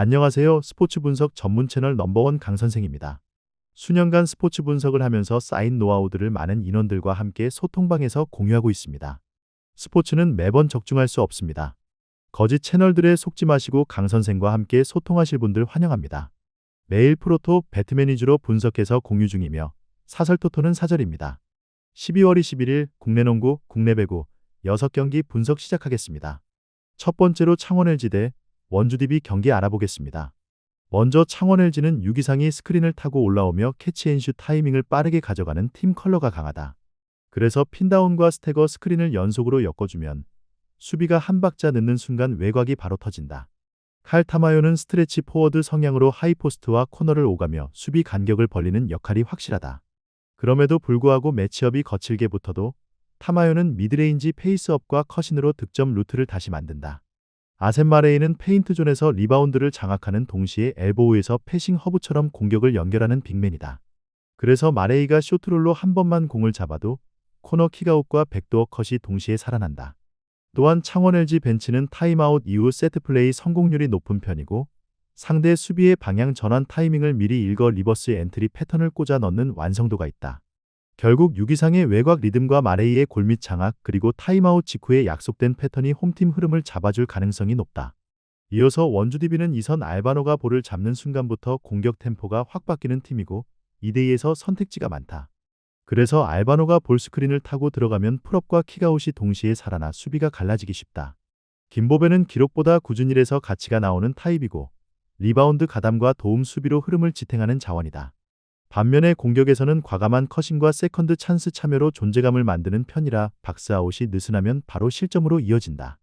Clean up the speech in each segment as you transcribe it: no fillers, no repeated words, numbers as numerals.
안녕하세요. 스포츠 분석 전문 채널 넘버원 강 선생입니다. 수년간 스포츠 분석을 하면서 쌓인 노하우들을 많은 인원들과 함께 소통방에서 공유하고 있습니다. 스포츠는 매번 적중할 수 없습니다. 거짓 채널들에 속지 마시고 강 선생과 함께 소통하실 분들 환영합니다. 매일 프로토 배트맨 위주로 분석해서 공유 중이며 사설토토는 사절입니다. 12월 21일 국내 농구, 국내 배구 6경기 분석 시작하겠습니다. 첫 번째로 창원 LG 대 원주 DB 경기 알아보겠습니다. 먼저 창원 LG는 6이상이 스크린을 타고 올라오며 캐치앤슛 타이밍을 빠르게 가져가는 팀 컬러가 강하다. 그래서 핀다운과 스태거 스크린을 연속으로 엮어주면 수비가 한 박자 늦는 순간 외곽이 바로 터진다. 칼 타마요는 스트레치 포워드 성향으로 하이포스트와 코너를 오가며 수비 간격을 벌리는 역할이 확실하다. 그럼에도 불구하고 매치업이 거칠게 붙어도 타마요는 미드레인지 페이스업과 컷인으로 득점 루트를 다시 만든다. 아셈 마레이는 페인트존에서 리바운드를 장악하는 동시에 엘보우에서 패싱 허브처럼 공격을 연결하는 빅맨이다. 그래서 마레이가 쇼트롤로 한 번만 공을 잡아도 코너 킥아웃과 백도어 컷이 동시에 살아난다. 또한 창원 LG 벤치는 타임아웃 이후 세트플레이 성공률이 높은 편이고 상대 수비의 방향 전환 타이밍을 미리 읽어 리버스 엔트리 패턴을 꽂아 넣는 완성도가 있다. 결국 6이상의 외곽 리듬과 마레이의 골밑 장악 그리고 타임아웃 직후에 약속된 패턴이 홈팀 흐름을 잡아줄 가능성이 높다. 이어서 원주 DB는 이선 알바노가 볼을 잡는 순간부터 공격 템포가 확 바뀌는 팀이고 2대2에서 선택지가 많다. 그래서 알바노가 볼 스크린을 타고 들어가면 풀업과 킥아웃이 동시에 살아나 수비가 갈라지기 쉽다. 김보배는 기록보다 꾸준히 일에서 가치가 나오는 타입이고 리바운드 가담과 도움 수비로 흐름을 지탱하는 자원이다. 반면에 공격에서는 과감한 컷인과 세컨드 찬스 참여로 존재감을 만드는 편이라 박스아웃이 느슨하면 바로 실점으로 이어진다.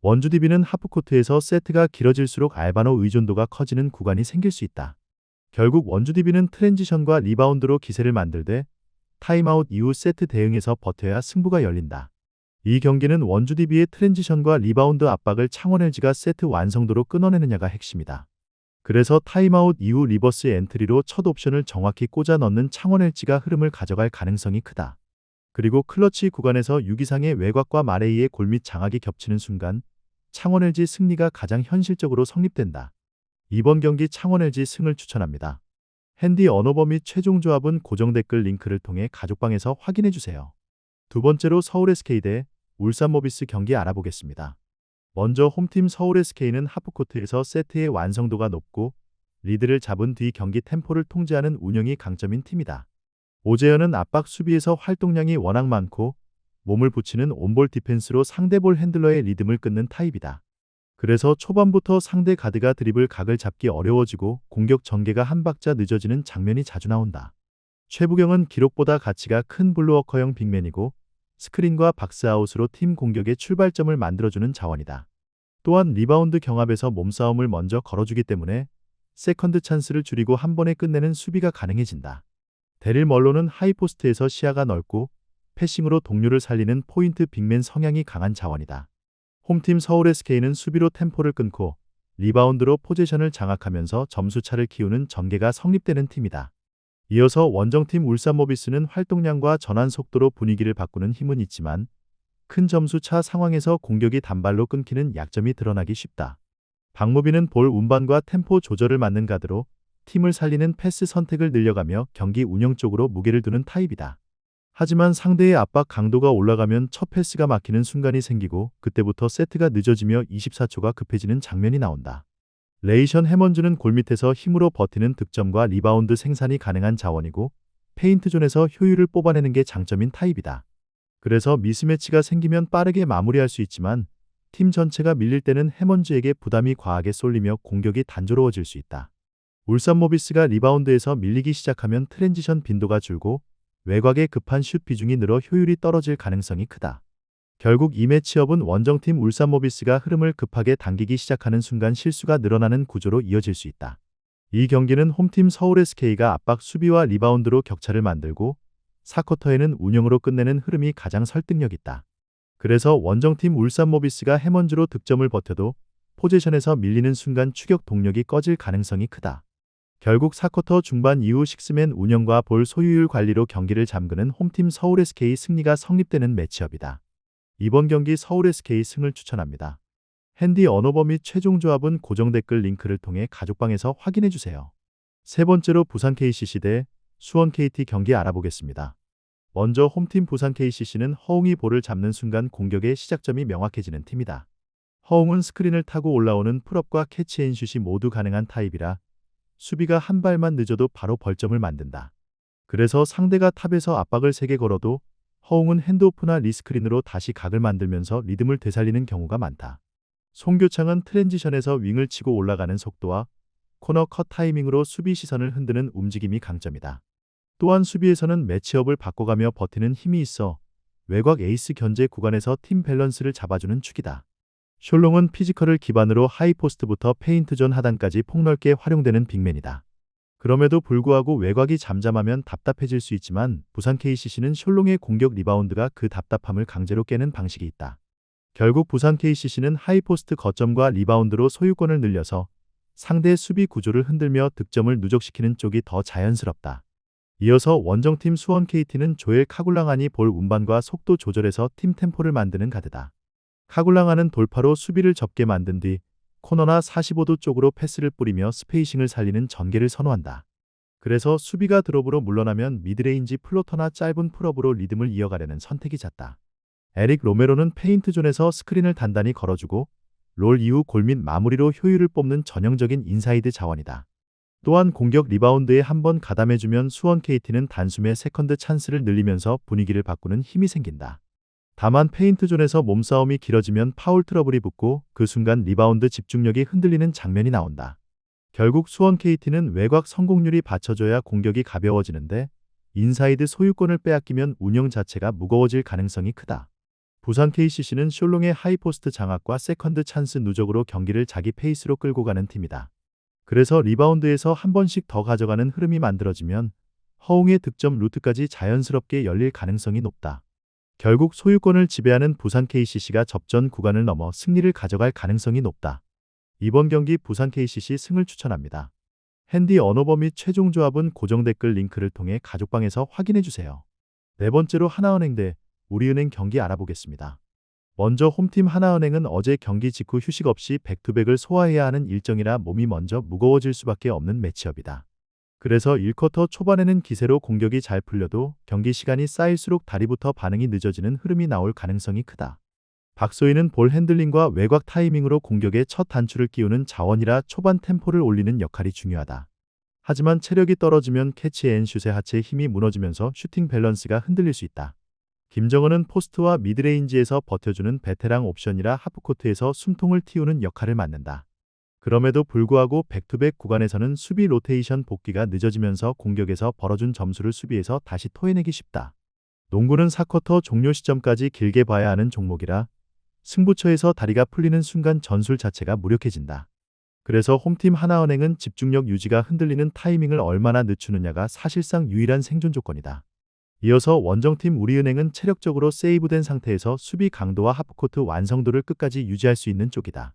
원주 DB는 하프코트에서 세트가 길어질수록 알바노 의존도가 커지는 구간이 생길 수 있다. 결국 원주 DB는 트랜지션과 리바운드로 기세를 만들되 타임아웃 이후 세트 대응에서 버텨야 승부가 열린다. 이 경기는 원주 DB의 트랜지션과 리바운드 압박을 창원 LG가 세트 완성도로 끊어내느냐가 핵심이다. 그래서 타임아웃 이후 리버스 엔트리로 첫 옵션을 정확히 꽂아 넣는 창원 LG가 흐름을 가져갈 가능성이 크다. 그리고 클러치 구간에서 6이상의 외곽과 마레이의 골밑 장악이 겹치는 순간 창원 LG 승리가 가장 현실적으로 성립된다. 이번 경기 창원 LG 승을 추천합니다. 핸디 언어버 및 최종 조합은 고정 댓글 링크를 통해 가족방에서 확인해주세요. 두 번째로 서울 SK 대 울산 모비스 경기 알아보겠습니다. 먼저 홈팀 서울 SK는 하프코트에서 세트의 완성도가 높고 리드를 잡은 뒤 경기 템포를 통제하는 운영이 강점인 팀이다. 오재현은 압박 수비에서 활동량이 워낙 많고 몸을 붙이는 온볼 디펜스로 상대볼 핸들러의 리듬을 끊는 타입이다. 그래서 초반부터 상대 가드가 드리블 각을 잡기 어려워지고 공격 전개가 한 박자 늦어지는 장면이 자주 나온다. 최부경은 기록보다 가치가 큰 블루워커형 빅맨이고 스크린과 박스아웃으로 팀 공격의 출발점을 만들어주는 자원이다. 또한 리바운드 경합에서 몸싸움을 먼저 걸어주기 때문에 세컨드 찬스를 줄이고 한 번에 끝내는 수비가 가능해진다. 데릴 멀로는 하이포스트에서 시야가 넓고 패싱으로 동료를 살리는 포인트 빅맨 성향이 강한 자원이다. 홈팀 서울 SK는 수비로 템포를 끊고 리바운드로 포지션을 장악하면서 점수차를 키우는 전개가 성립되는 팀이다. 이어서 원정팀 울산 모비스는 활동량과 전환 속도로 분위기를 바꾸는 힘은 있지만 큰 점수 차 상황에서 공격이 단발로 끊기는 약점이 드러나기 쉽다. 박무빈은 볼 운반과 템포 조절을 맡는 가드로 팀을 살리는 패스 선택을 늘려가며 경기 운영 쪽으로 무게를 두는 타입이다. 하지만 상대의 압박 강도가 올라가면 첫 패스가 막히는 순간이 생기고 그때부터 세트가 늦어지며 24초가 급해지는 장면이 나온다. 레이션 해먼즈는 골밑에서 힘으로 버티는 득점과 리바운드 생산이 가능한 자원이고 페인트존에서 효율을 뽑아내는 게 장점인 타입이다. 그래서 미스매치가 생기면 빠르게 마무리할 수 있지만 팀 전체가 밀릴 때는 해먼즈에게 부담이 과하게 쏠리며 공격이 단조로워질 수 있다. 울산 모비스가 리바운드에서 밀리기 시작하면 트랜지션 빈도가 줄고 외곽의 급한 슛 비중이 늘어 효율이 떨어질 가능성이 크다. 결국 이 매치업은 원정팀 울산 모비스가 흐름을 급하게 당기기 시작하는 순간 실수가 늘어나는 구조로 이어질 수 있다. 이 경기는 홈팀 서울 SK가 압박 수비와 리바운드로 격차를 만들고 4쿼터에는 운영으로 끝내는 흐름이 가장 설득력 있다. 그래서 원정팀 울산 모비스가 해먼즈로 득점을 버텨도 포지션에서 밀리는 순간 추격 동력이 꺼질 가능성이 크다. 결국 4쿼터 중반 이후 식스맨 운영과 볼 소유율 관리로 경기를 잠그는 홈팀 서울 SK 승리가 성립되는 매치업이다. 이번 경기 서울 SK 승을 추천합니다. 핸디 언어버 및 최종 조합은 고정 댓글 링크를 통해 가족방에서 확인해 주세요. 세 번째로 부산 KCC 대 수원 KT 경기 알아보겠습니다. 먼저 홈팀 부산 KCC는 허웅이 볼을 잡는 순간 공격의 시작점이 명확해지는 팀이다. 허웅은 스크린을 타고 올라오는 풀업과 캐치앤슛이 모두 가능한 타입이라 수비가 한 발만 늦어도 바로 벌점을 만든다. 그래서 상대가 탑에서 압박을 세게 걸어도 허웅은 핸드오프나 리스크린으로 다시 각을 만들면서 리듬을 되살리는 경우가 많다. 송교창은 트랜지션에서 윙을 치고 올라가는 속도와 코너 컷 타이밍으로 수비 시선을 흔드는 움직임이 강점이다. 또한 수비에서는 매치업을 바꿔가며 버티는 힘이 있어 외곽 에이스 견제 구간에서 팀 밸런스를 잡아주는 축이다. 숄롱은 피지컬을 기반으로 하이포스트부터 페인트존 하단까지 폭넓게 활용되는 빅맨이다. 그럼에도 불구하고 외곽이 잠잠하면 답답해질 수 있지만 부산 KCC는 숄롱의 공격 리바운드가 그 답답함을 강제로 깨는 방식이 있다. 결국 부산 KCC는 하이포스트 거점과 리바운드로 소유권을 늘려서 상대 수비 구조를 흔들며 득점을 누적시키는 쪽이 더 자연스럽다. 이어서 원정팀 수원 KT는 조엘 카굴랑안이 볼 운반과 속도 조절에서 팀 템포를 만드는 가드다. 카굴랑안은 돌파로 수비를 접게 만든 뒤 코너나 45도 쪽으로 패스를 뿌리며 스페이싱을 살리는 전개를 선호한다. 그래서 수비가 드롭으로 물러나면 미드레인지 플로터나 짧은 풀업으로 리듬을 이어가려는 선택이 잦다. 에릭 로메로는 페인트존에서 스크린을 단단히 걸어주고 롤 이후 골 및 마무리로 효율을 뽑는 전형적인 인사이드 자원이다. 또한 공격 리바운드에 한번 가담해주면 수원 KT는 단숨에 세컨드 찬스를 늘리면서 분위기를 바꾸는 힘이 생긴다. 다만 페인트존에서 몸싸움이 길어지면 파울 트러블이 붙고 그 순간 리바운드 집중력이 흔들리는 장면이 나온다. 결국 수원 KT는 외곽 성공률이 받쳐줘야 공격이 가벼워지는데 인사이드 소유권을 빼앗기면 운영 자체가 무거워질 가능성이 크다. 부산 KCC는 숄롱의 하이포스트 장악과 세컨드 찬스 누적으로 경기를 자기 페이스로 끌고 가는 팀이다. 그래서 리바운드에서 한 번씩 더 가져가는 흐름이 만들어지면 허웅의 득점 루트까지 자연스럽게 열릴 가능성이 높다. 결국 소유권을 지배하는 부산 KCC가 접전 구간을 넘어 승리를 가져갈 가능성이 높다. 이번 경기 부산 KCC 승을 추천합니다. 핸디 언어버 및 최종 조합은 고정 댓글 링크를 통해 가족방에서 확인해 주세요. 네 번째로 하나은행 대 우리은행 경기 알아보겠습니다. 먼저 홈팀 하나은행은 어제 경기 직후 휴식 없이 백투백을 소화해야 하는 일정이라 몸이 먼저 무거워질 수밖에 없는 매치업이다. 그래서 1쿼터 초반에는 기세로 공격이 잘 풀려도 경기 시간이 쌓일수록 다리부터 반응이 늦어지는 흐름이 나올 가능성이 크다. 박소희는 볼 핸들링과 외곽 타이밍으로 공격에 첫 단추를 끼우는 자원이라 초반 템포를 올리는 역할이 중요하다. 하지만 체력이 떨어지면 캐치앤슛의 하체의 힘이 무너지면서 슈팅 밸런스가 흔들릴 수 있다. 김정은은 포스트와 미드레인지에서 버텨주는 베테랑 옵션이라 하프코트에서 숨통을 틔우는 역할을 맡는다. 그럼에도 불구하고 백투백 구간에서는 수비 로테이션 복귀가 늦어지면서 공격에서 벌어준 점수를 수비에서 다시 토해내기 쉽다. 농구는 4쿼터 종료 시점까지 길게 봐야 하는 종목이라 승부처에서 다리가 풀리는 순간 전술 자체가 무력해진다. 그래서 홈팀 하나은행은 집중력 유지가 흔들리는 타이밍을 얼마나 늦추느냐가 사실상 유일한 생존 조건이다. 이어서 원정팀 우리은행은 체력적으로 세이브된 상태에서 수비 강도와 하프코트 완성도를 끝까지 유지할 수 있는 쪽이다.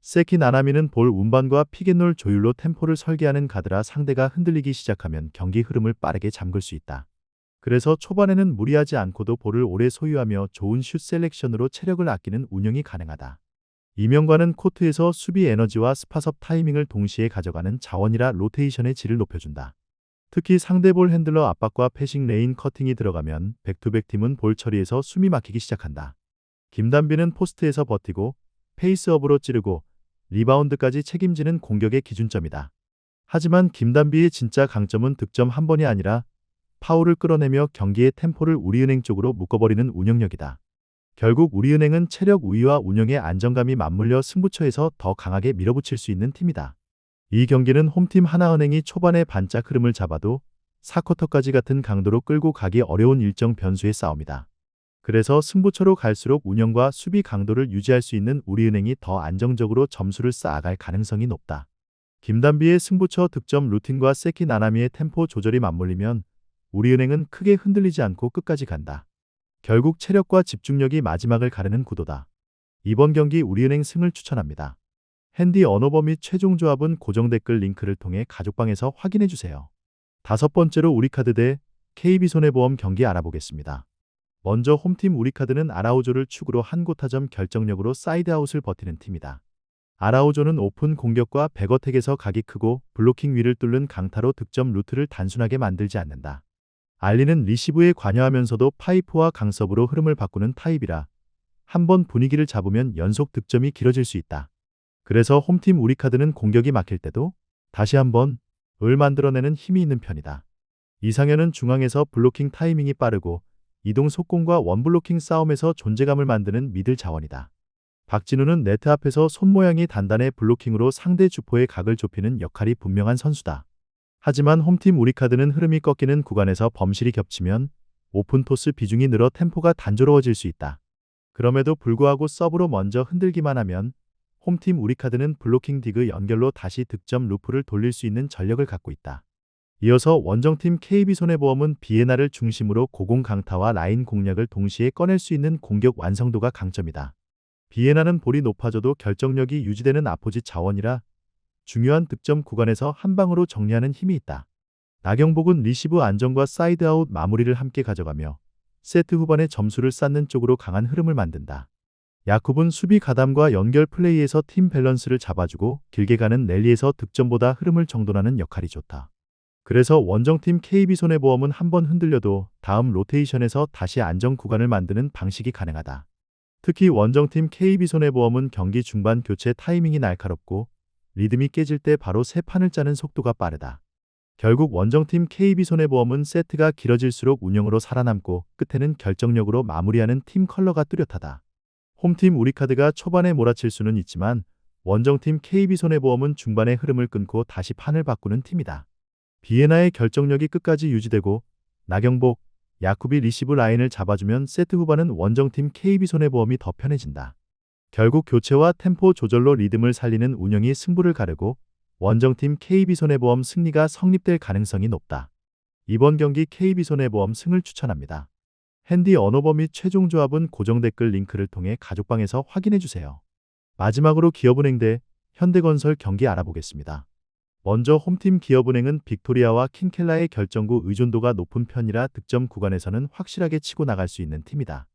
세키 나나미는 볼 운반과 픽앤롤 조율로 템포를 설계하는 가드라 상대가 흔들리기 시작하면 경기 흐름을 빠르게 잠글 수 있다. 그래서 초반에는 무리하지 않고도 볼을 오래 소유하며 좋은 슛 셀렉션으로 체력을 아끼는 운영이 가능하다. 이명관은 코트에서 수비 에너지와 스팟업 타이밍을 동시에 가져가는 자원이라 로테이션의 질을 높여준다. 특히 상대 볼 핸들러 압박과 패싱 레인 커팅이 들어가면 백투백 팀은 볼 처리에서 숨이 막히기 시작한다. 김단비는 포스트에서 버티고 페이스업으로 찌르고 리바운드까지 책임지는 공격의 기준점이다. 하지만 김단비의 진짜 강점은 득점 한 번이 아니라 파울을 끌어내며 경기의 템포를 우리은행 쪽으로 묶어버리는 운영력이다. 결국 우리은행은 체력 우위와 운영의 안정감이 맞물려 승부처에서 더 강하게 밀어붙일 수 있는 팀이다. 이 경기는 홈팀 하나은행이 초반에 반짝 흐름을 잡아도 4쿼터까지 같은 강도로 끌고 가기 어려운 일정 변수의 싸움이다. 그래서 승부처로 갈수록 운영과 수비 강도를 유지할 수 있는 우리은행이 더 안정적으로 점수를 쌓아갈 가능성이 높다. 김단비의 승부처 득점 루틴과 세키 나나미의 템포 조절이 맞물리면 우리은행은 크게 흔들리지 않고 끝까지 간다. 결국 체력과 집중력이 마지막을 가르는 구도다. 이번 경기 우리은행 승을 추천합니다. 핸디 언어버 및 최종 조합은 고정 댓글 링크를 통해 가족방에서 확인해 주세요. 다섯 번째로 우리카드 대 KB손해보험 경기 알아보겠습니다. 먼저 홈팀 우리카드는 아라우조를 축으로 한 고타점 결정력으로 사이드아웃을 버티는 팀이다. 아라우조는 오픈 공격과 백어택에서 각이 크고 블로킹 위를 뚫는 강타로 득점 루트를 단순하게 만들지 않는다. 알리는 리시브에 관여하면서도 파이프와 강서브로 흐름을 바꾸는 타입이라 한번 분위기를 잡으면 연속 득점이 길어질 수 있다. 그래서 홈팀 우리카드는 공격이 막힐 때도 다시 한번 을 만들어내는 힘이 있는 편이다. 이상현은 중앙에서 블로킹 타이밍이 빠르고 이동 속공과 원블로킹 싸움에서 존재감을 만드는 미들 자원이다. 박진우는 네트 앞에서 손모양이 단단해 블로킹으로 상대 주포의 각을 좁히는 역할이 분명한 선수다. 하지만 홈팀 우리카드는 흐름이 꺾이는 구간에서 범실이 겹치면 오픈 토스 비중이 늘어 템포가 단조로워질 수 있다. 그럼에도 불구하고 서브로 먼저 흔들기만 하면 홈팀 우리카드는 블로킹 디그 연결로 다시 득점 루프를 돌릴 수 있는 전력을 갖고 있다. 이어서 원정팀 KB손해보험은 비에나를 중심으로 고공 강타와 라인 공략을 동시에 꺼낼 수 있는 공격 완성도가 강점이다. 비에나는 볼이 높아져도 결정력이 유지되는 아포지 자원이라 중요한 득점 구간에서 한 방으로 정리하는 힘이 있다. 나경복은 리시브 안정과 사이드아웃 마무리를 함께 가져가며 세트 후반에 점수를 쌓는 쪽으로 강한 흐름을 만든다. 야쿰은 수비 가담과 연결 플레이에서 팀 밸런스를 잡아주고 길게 가는 랠리에서 득점보다 흐름을 정돈하는 역할이 좋다. 그래서 원정팀 KB손해보험은 한번 흔들려도 다음 로테이션에서 다시 안정 구간을 만드는 방식이 가능하다. 특히 원정팀 KB손해보험은 경기 중반 교체 타이밍이 날카롭고 리듬이 깨질 때 바로 새 판을 짜는 속도가 빠르다. 결국 원정팀 KB손해보험은 세트가 길어질수록 운영으로 살아남고 끝에는 결정력으로 마무리하는 팀 컬러가 뚜렷하다. 홈팀 우리카드가 초반에 몰아칠 수는 있지만 원정팀 KB손해보험은 중반에 흐름을 끊고 다시 판을 바꾸는 팀이다. 비에나의 결정력이 끝까지 유지되고 나경복, 야쿰이 리시브 라인을 잡아주면 세트 후반은 원정팀 KB손해보험이 더 편해진다. 결국 교체와 템포 조절로 리듬을 살리는 운영이 승부를 가르고 원정팀 KB손해보험 승리가 성립될 가능성이 높다. 이번 경기 KB손해보험 승을 추천합니다. 핸디 언어버 및 최종 조합은 고정 댓글 링크를 통해 가족방에서 확인해주세요. 마지막으로 기업은행 대 현대건설 경기 알아보겠습니다. 먼저 홈팀 기업은행은 빅토리아와 킨켈라의 결정구 의존도가 높은 편이라 득점 구간에서는 확실하게 치고 나갈 수 있는 팀이다.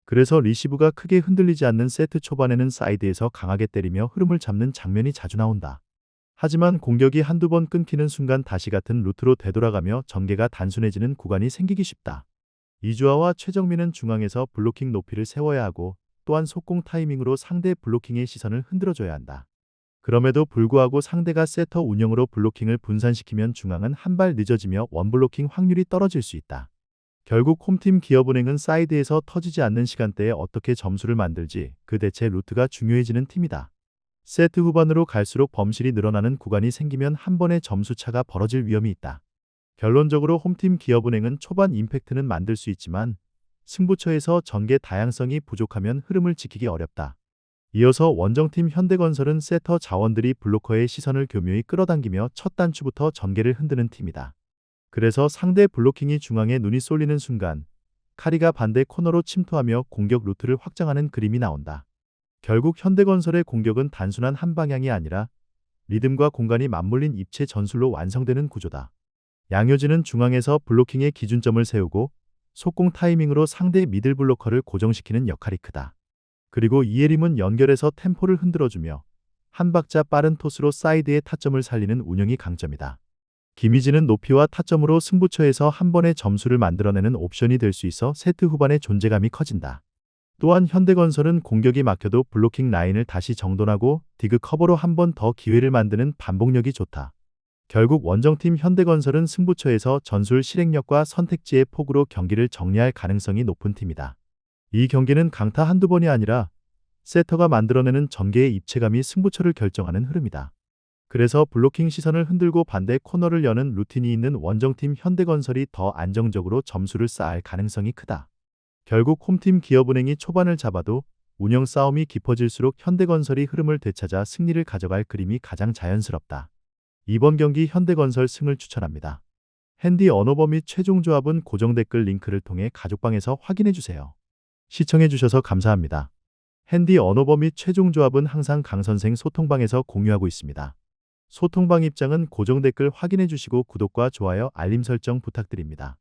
그래서 리시브가 크게 흔들리지 않는 세트 초반에는 사이드에서 강하게 때리며 흐름을 잡는 장면이 자주 나온다. 하지만 공격이 한두 번 끊기는 순간 다시 같은 루트로 되돌아가며 전개가 단순해지는 구간이 생기기 쉽다. 이주아와 최정민은 중앙에서 블로킹 높이를 세워야 하고 또한 속공 타이밍으로 상대 블로킹의 시선을 흔들어줘야 한다. 그럼에도 불구하고 상대가 세터 운영으로 블로킹을 분산시키면 중앙은 한 발 늦어지며 원블로킹 확률이 떨어질 수 있다. 결국 홈팀 기업은행은 사이드에서 터지지 않는 시간대에 어떻게 점수를 만들지 그 대체 루트가 중요해지는 팀이다. 세트 후반으로 갈수록 범실이 늘어나는 구간이 생기면 한 번의 점수 차가 벌어질 위험이 있다. 결론적으로 홈팀 기업은행은 초반 임팩트는 만들 수 있지만 승부처에서 전개 다양성이 부족하면 흐름을 지키기 어렵다. 이어서 원정팀 현대건설은 세터 자원들이 블로커의 시선을 교묘히 끌어당기며 첫 단추부터 전개를 흔드는 팀이다. 그래서 상대 블로킹이 중앙에 눈이 쏠리는 순간 카리가 반대 코너로 침투하며 공격 루트를 확장하는 그림이 나온다. 결국 현대건설의 공격은 단순한 한 방향이 아니라 리듬과 공간이 맞물린 입체 전술로 완성되는 구조다. 양효진은 중앙에서 블로킹의 기준점을 세우고 속공 타이밍으로 상대 미들 블로커를 고정시키는 역할이 크다. 그리고 이예림은 연결해서 템포를 흔들어주며 한 박자 빠른 토스로 사이드의 타점을 살리는 운영이 강점이다. 김희진은 높이와 타점으로 승부처에서 한 번의 점수를 만들어내는 옵션이 될 수 있어 세트 후반의 존재감이 커진다. 또한 현대건설은 공격이 막혀도 블로킹 라인을 다시 정돈하고 디그 커버로 한 번 더 기회를 만드는 반복력이 좋다. 결국 원정팀 현대건설은 승부처에서 전술 실행력과 선택지의 폭으로 경기를 정리할 가능성이 높은 팀이다. 이 경기는 강타 한두 번이 아니라 세터가 만들어내는 전개의 입체감이 승부처를 결정하는 흐름이다. 그래서 블로킹 시선을 흔들고 반대 코너를 여는 루틴이 있는 원정팀 현대건설이 더 안정적으로 점수를 쌓을 가능성이 크다. 결국 홈팀 기업은행이 초반을 잡아도 운영 싸움이 깊어질수록 현대건설이 흐름을 되찾아 승리를 가져갈 그림이 가장 자연스럽다. 이번 경기 현대건설 승을 추천합니다. 핸디 언어버 및 최종 조합은 고정 댓글 링크를 통해 가족방에서 확인해주세요. 시청해주셔서 감사합니다. 핸디 언어버 및 최종 조합은 항상 강선생 소통방에서 공유하고 있습니다. 소통방 입장은 고정 댓글 확인해주시고 구독과 좋아요, 알림 설정 부탁드립니다.